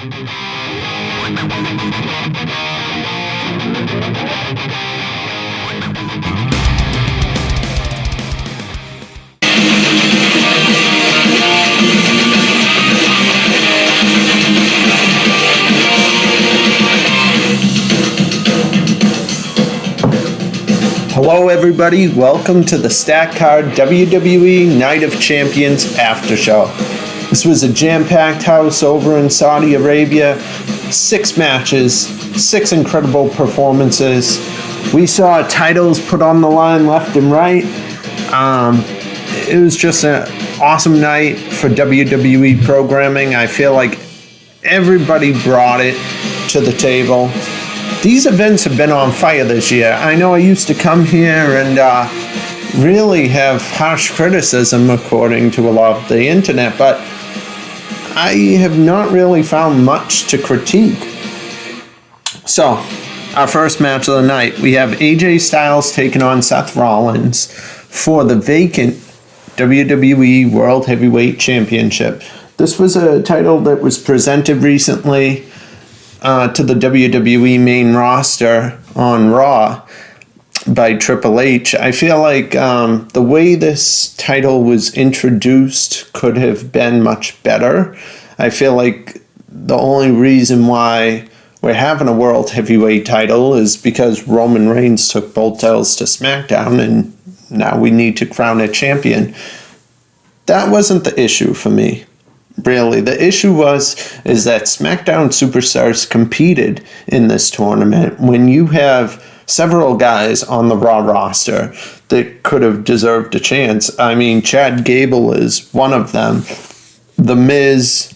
Hello everybody, welcome to the Stat Card WWE Night of Champions After Show. This was a jam-packed house over in Saudi Arabia. 6 matches, 6 incredible performances. We saw titles put on the line left and right. It was just an awesome night for WWE programming. I feel like everybody brought it to the table. These events have been on fire this year. I know I used to come here and really have harsh criticism according to a lot of the internet, but I have not really found much to critique. So, our first match of the night, we have AJ Styles taking on Seth Rollins for the vacant WWE World Heavyweight Championship. This was a title that was presented recently to the WWE main roster on Raw by Triple H. I feel like the way this title was introduced could have been much better. I feel like the only reason why we're having a World Heavyweight title is because Roman Reigns took both titles to SmackDown and now we need to crown a champion. That wasn't the issue for me. Really, the issue is that SmackDown superstars competed in this tournament when you have several guys on the Raw roster that could have deserved a chance. I mean, Chad Gable is one of them. The Miz,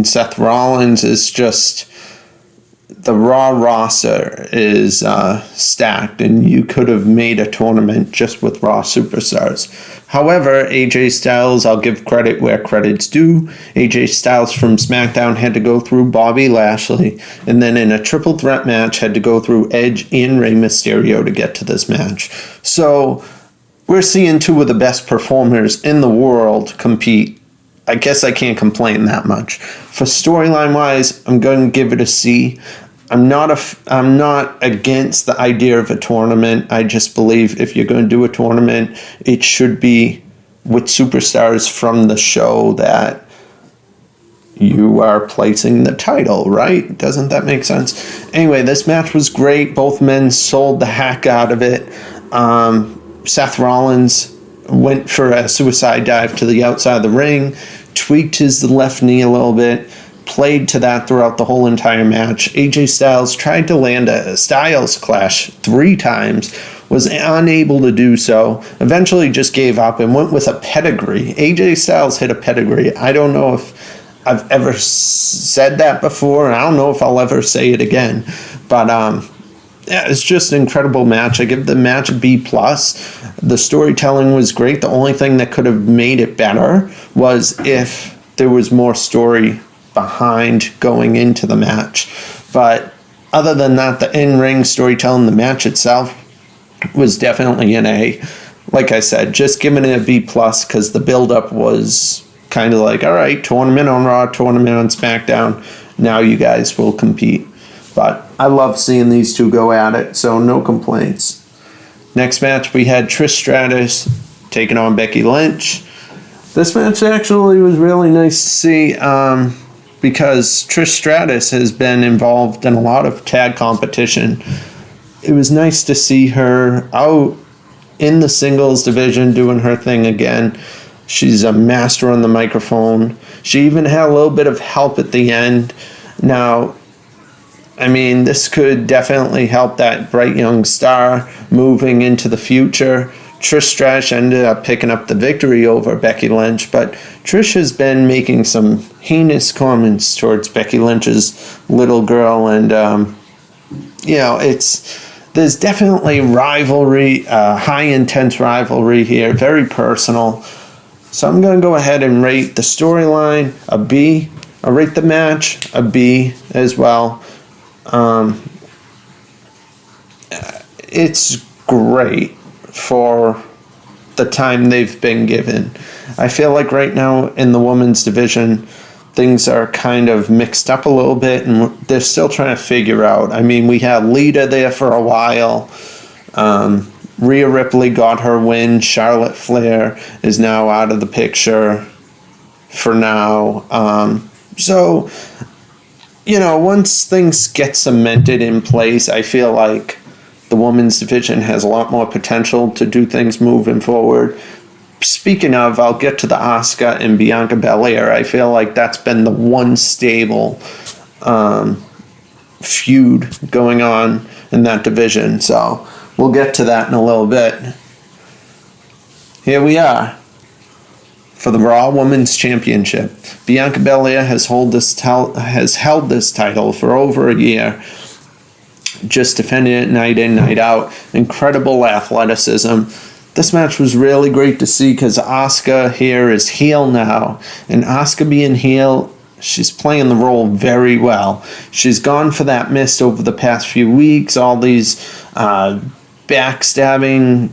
Seth Rollins is just... The Raw roster is stacked, and you could have made a tournament just with Raw superstars. However, AJ Styles, I'll give credit where credit's due. AJ Styles from SmackDown had to go through Bobby Lashley, and then in a triple threat match had to go through Edge and Rey Mysterio to get to this match. So we're seeing 2 of the best performers in the world compete. I guess I can't complain that much. For storyline wise, I'm going to give it a C. I'm not against the idea of a tournament. I just believe if you're going to do a tournament, it should be with superstars from the show that you are placing the title, right? Doesn't that make sense? Anyway, this match was great. Both men sold the heck out of it. Seth Rollins went for a suicide dive to the outside of the ring, tweaked his left knee a little bit, played to that throughout the whole entire match. AJ Styles tried to land a Styles Clash 3 times, was unable to do so, eventually just gave up and went with a pedigree. AJ Styles hit a pedigree. I don't know if I've ever said that before, and I don't know if I'll ever say it again, but yeah, it's just an incredible match. I give the match a B+. The storytelling was great. The only thing that could have made it better was if there was more story behind going into the match. But other than that, the in-ring storytelling, the match itself was definitely an A. Like I said, just giving it a B+ because the build-up was kind of like, all right, tournament on Raw, tournament on SmackDown. Now you guys will compete. But I love seeing these 2 go at it, so no complaints. Next match, we had Trish Stratus taking on Becky Lynch. This match actually was really nice to see because Trish Stratus has been involved in a lot of tag competition. It was nice to see her out in the singles division doing her thing again. She's a master on the microphone. She even had a little bit of help at the end. Now, I mean, this could definitely help that bright young star moving into the future. Trish Stratus ended up picking up the victory over Becky Lynch, but Trish has been making some heinous comments towards Becky Lynch's little girl, and there's definitely rivalry, high intense rivalry here, very personal. So I'm going to go ahead and rate the storyline a B. I'll rate the match a B as well. It's great for the time they've been given. I feel like right now in the women's division, things are kind of mixed up a little bit, and they're still trying to figure out. I mean, we had Lita there for a while. Rhea Ripley got her win. Charlotte Flair is now out of the picture for now. So, you know, once things get cemented in place, I feel like the women's division has a lot more potential to do things moving forward. Speaking of, I'll get to the Asuka and Bianca Belair. I feel like that's been the one stable feud going on in that division. So we'll get to that in a little bit. Here we are for the Raw Women's Championship. Bianca Belair has held this title for over a year. Just defending it night in, night out. Incredible athleticism. This match was really great to see because Asuka here is heel now. And Asuka being heel, she's playing the role very well. She's gone for that mist over the past few weeks. All these backstabbing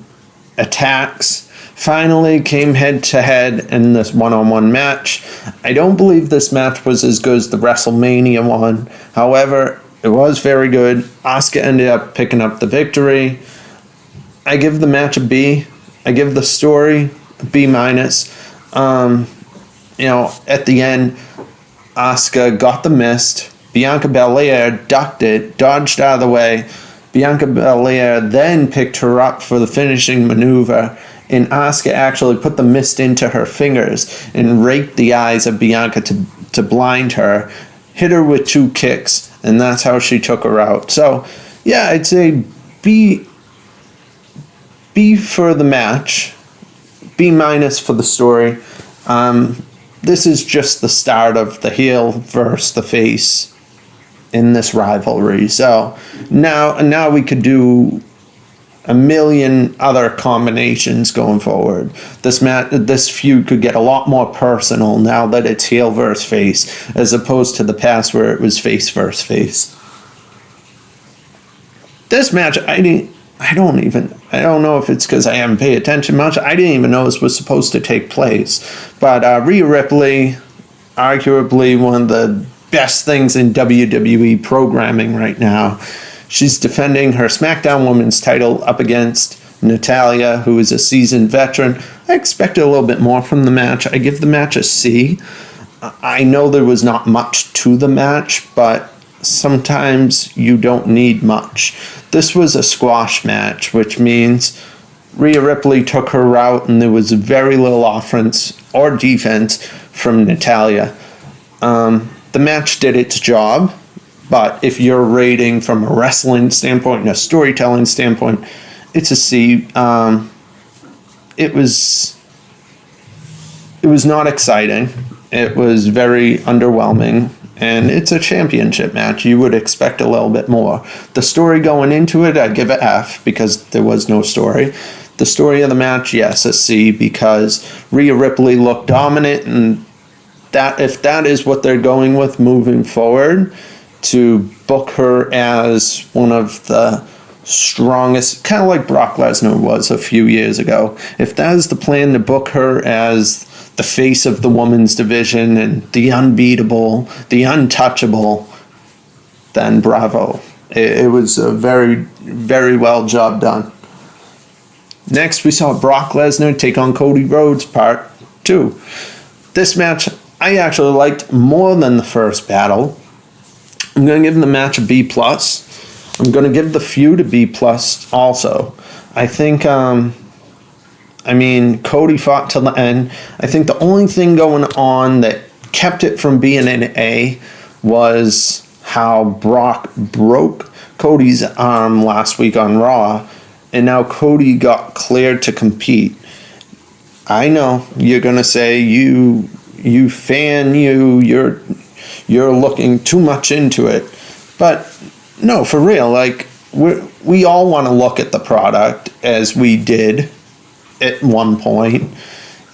attacks finally came head to head in this one-on-one match. I don't believe this match was as good as the WrestleMania one. However, it was very good. Asuka ended up picking up the victory. I give the match a B. I give the story a B-. You know, at the end, Asuka got the mist. Bianca Belair ducked it, dodged out of the way. Bianca Belair then picked her up for the finishing maneuver, and Asuka actually put the mist into her fingers and raked the eyes of Bianca to blind her, hit her with 2 kicks, and that's how she took her out. So, yeah, I'd say B for the match, B- for the story. This is just the start of the heel versus the face in this rivalry. So now we could do a million other combinations going forward. This feud could get a lot more personal now that it's heel versus face, as opposed to the past where it was face versus face. This match, I don't know if it's because I haven't paid attention much. I didn't even know this was supposed to take place. But Rhea Ripley, arguably one of the best things in WWE programming right now. She's defending her SmackDown Women's title up against Natalya, who is a seasoned veteran. I expected a little bit more from the match. I give the match a C. I know there was not much to the match, but sometimes you don't need much. This was a squash match, which means Rhea Ripley took her route and there was very little offense or defense from Natalya. The match did its job, but if you're rating from a wrestling standpoint and a storytelling standpoint, it's a C. It was not exciting. It was very underwhelming. And it's a championship match. You would expect a little bit more. The story going into it, I'd give it F because there was no story. The story of the match, yes, a C because Rhea Ripley looked dominant, and that if that is what they're going with moving forward, to book her as one of the strongest, kind of like Brock Lesnar was a few years ago. If that is the plan, to book her as the face of the women's division and the unbeatable, the untouchable, then bravo. It was a very, very well job done. Next, we saw Brock Lesnar take on Cody Rhodes, part 2. This match I actually liked more than the first battle. I'm going to give the match a B+. I'm going to give the feud a B+ also. I think, Cody fought till the end. I think the only thing going on that kept it from being an A was how Brock broke Cody's arm last week on Raw, and now Cody got cleared to compete. I know you're going to say you're looking too much into it, but no, for real, like we all want to look at the product as we did at one point,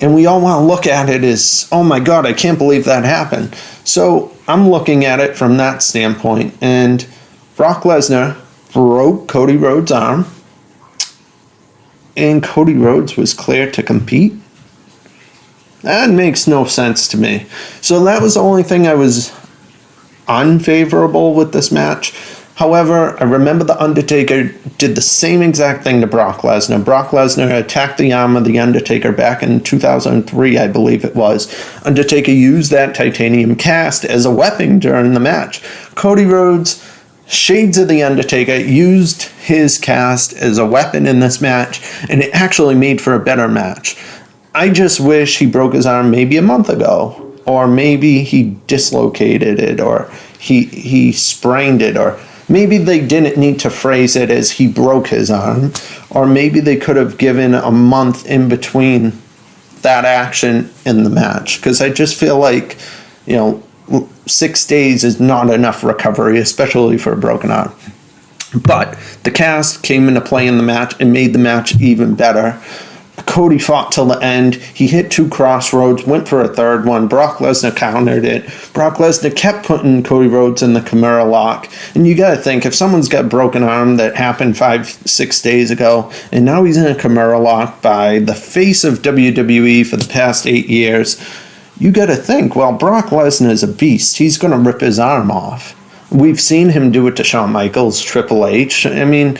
and we all want to look at it as, oh my god, I can't believe that happened. So I'm looking at it from that standpoint, and Brock Lesnar broke Cody Rhodes' arm. and Cody Rhodes was cleared to compete? That makes no sense to me. So that was the only thing I was unfavorable with this match. However, I remember The Undertaker did the same exact thing to Brock Lesnar. Brock Lesnar attacked the arm of The Undertaker back in 2003, I believe it was. Undertaker used that titanium cast as a weapon during the match. Cody Rhodes, shades of The Undertaker, used his cast as a weapon in this match, and it actually made for a better match. I just wish he broke his arm maybe a month ago, or maybe he dislocated it, or he sprained it, or maybe they didn't need to phrase it as he broke his arm, or maybe they could have given a month in between that action in the match, because I just feel like, 6 days is not enough recovery, especially for a broken arm. But the cast came into play in the match and made the match even better. Cody fought till the end. He hit 2 crossroads, went for a third one. Brock Lesnar countered it. Brock Lesnar kept putting Cody Rhodes in the Kimura lock. And you got to think, if someone's got a broken arm that happened 5-6 days ago, and now he's in a Kimura lock by the face of WWE for the past 8 years, you got to think, well, Brock Lesnar is a beast. He's going to rip his arm off. We've seen him do it to Shawn Michaels, Triple H. I mean,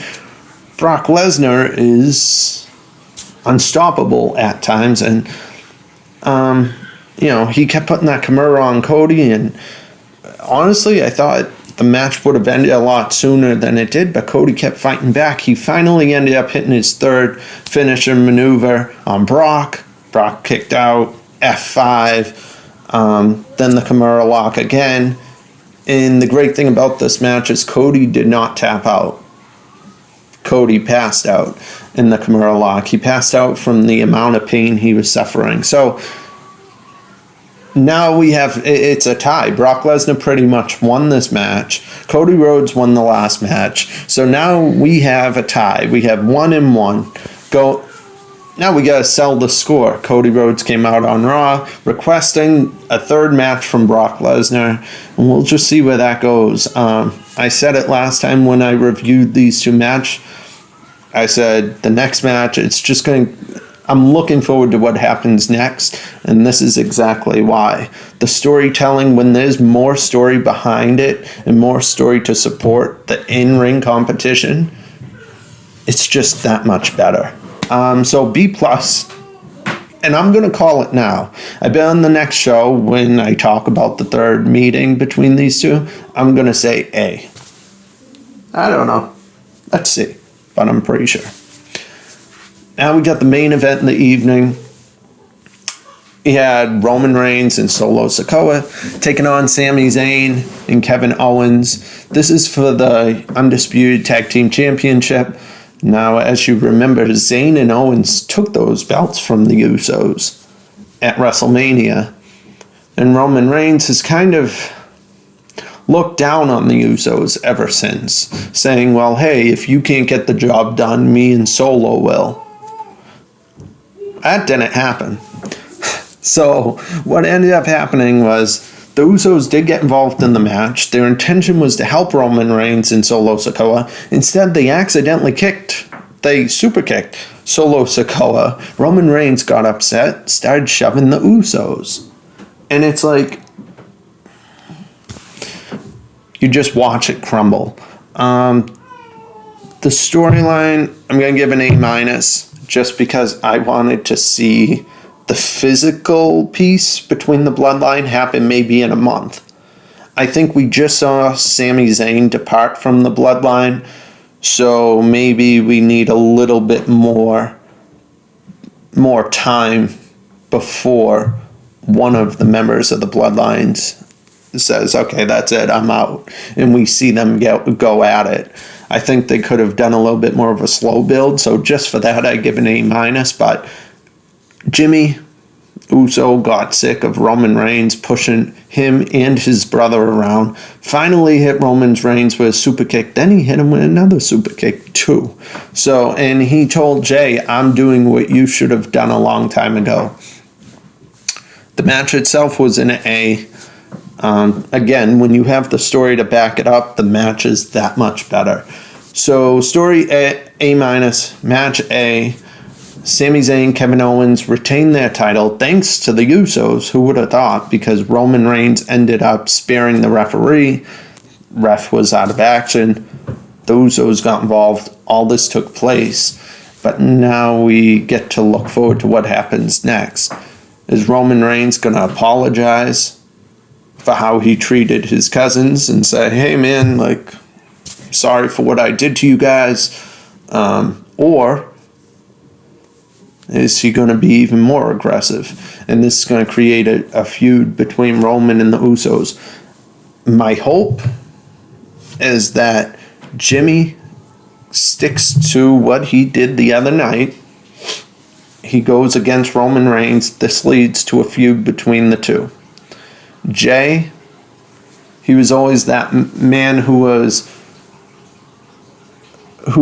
Brock Lesnar is unstoppable at times, and he kept putting that Kimura on Cody, and honestly I thought the match would have ended a lot sooner than it did, but Cody kept fighting back. He finally ended up hitting his third finisher maneuver on Brock. Brock kicked out, F5, then the Kimura lock again, and the great thing about this match is Cody did not tap out. Cody passed out in the Kimura lock. He passed out from the amount of pain he was suffering. So now it's a tie. Brock Lesnar pretty much won this match. Cody Rhodes won the last match. So now we have a tie. We have 1-1. Now we got to sell the score. Cody Rhodes came out on Raw requesting a third match from Brock Lesnar, and we'll just see where that goes. I said it last time when I reviewed these two matches. I said the next match, I'm looking forward to what happens next, and this is exactly why. The storytelling, when there's more story behind it and more story to support the in-ring competition, it's just that much better. So B+, and I'm going to call it now. I bet on the next show, when I talk about the third meeting between these two, I'm going to say A. I don't know. Let's see. But I'm pretty sure. Now we got the main event in the evening. We had Roman Reigns and Solo Sikoa taking on Sami Zayn and Kevin Owens. This is for the Undisputed Tag Team Championship. Now, as you remember, Zayn and Owens took those belts from the Usos at WrestleMania. And Roman Reigns has kind of looked down on the Usos ever since, saying, well, hey, if you can't get the job done, me and Solo will. That didn't happen. So what ended up happening was the Usos did get involved in the match. Their intention was to help Roman Reigns and Solo Sikoa. Instead, they super kicked Solo Sikoa. Roman Reigns got upset, started shoving the Usos. And it's like, you just watch it crumble. The storyline, I'm going to give an A-, just because I wanted to see the physical piece between the Bloodline happen maybe in a month. I think we just saw Sami Zayn depart from the Bloodline, so maybe we need a little bit more time before one of the members of the Bloodlines says, okay, that's it, I'm out, and we see them go at it. I think they could have done a little bit more of a slow build, so just for that I give an A-, but Jimmy Uso got sick of Roman Reigns pushing him and his brother around, finally hit Roman Reigns with a super kick, then he hit him with another super kick too. So, and he told Jay, I'm doing what you should have done a long time ago. The match itself was an A. Again, when you have the story to back it up, the match is that much better. So story A-, match A. Sami Zayn, Kevin Owens retain their title thanks to the Usos. Who would have thought? Because Roman Reigns ended up sparing the referee. Ref was out of action. The Usos got involved. All this took place. But now we get to look forward to what happens next. Is Roman Reigns going to apologize for how he treated his cousins and say, hey man, like, sorry for what I did to you guys? Or is he going to be even more aggressive? And this is going to create a feud between Roman and the Usos. My hope is that Jimmy sticks to what he did the other night. He goes against Roman Reigns. This leads to a feud between the two. Jay, he was always that man who was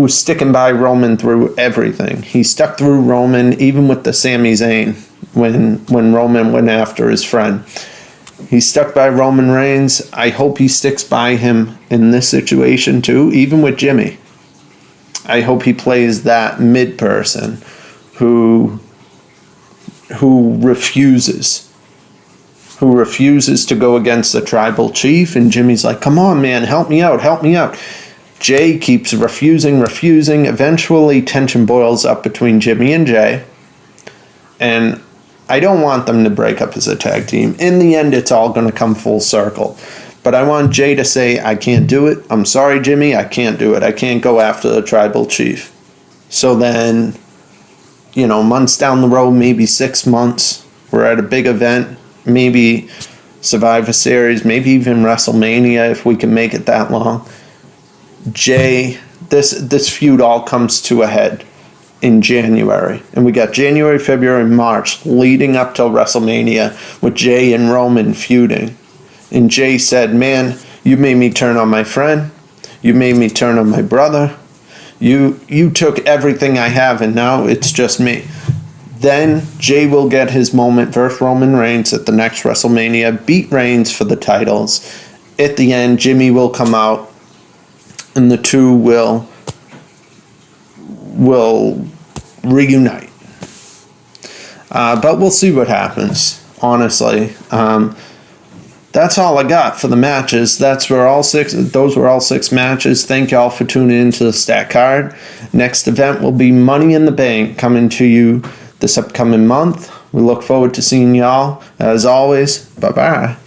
sticking by Roman through everything. He stuck through Roman even with the Sami Zayn when Roman went after his friend. He stuck by Roman Reigns. I hope he sticks by him in this situation too, even with Jimmy. I hope he plays that mid person who refuses to go against the tribal chief, and Jimmy's like, come on man, help me out. Jay keeps refusing. Eventually tension boils up between Jimmy and Jay, and I don't want them to break up as a tag team. In the end, it's all going to come full circle. But I want Jay to say, I can't do it. I'm sorry, Jimmy, I can't do it. I can't go after the tribal chief. So then, months down the road, maybe 6 months, we're at a big event, maybe Survivor Series, maybe even WrestleMania if we can make it that long. Jay, this feud all comes to a head in January. And we got January, February, March leading up till WrestleMania with Jay and Roman feuding. And Jay said, man, you made me turn on my friend. You made me turn on my brother. You took everything I have and now it's just me. Then Jay will get his moment versus Roman Reigns at the next WrestleMania, beat Reigns for the titles. At the end, Jimmy will come out and the two will reunite. But we'll see what happens, honestly. That's all I got for the matches. Those were all 6 matches. Thank y'all for tuning into the Stat Card. Next event will be Money in the Bank coming to you this upcoming month. We look forward to seeing y'all. As always, bye-bye.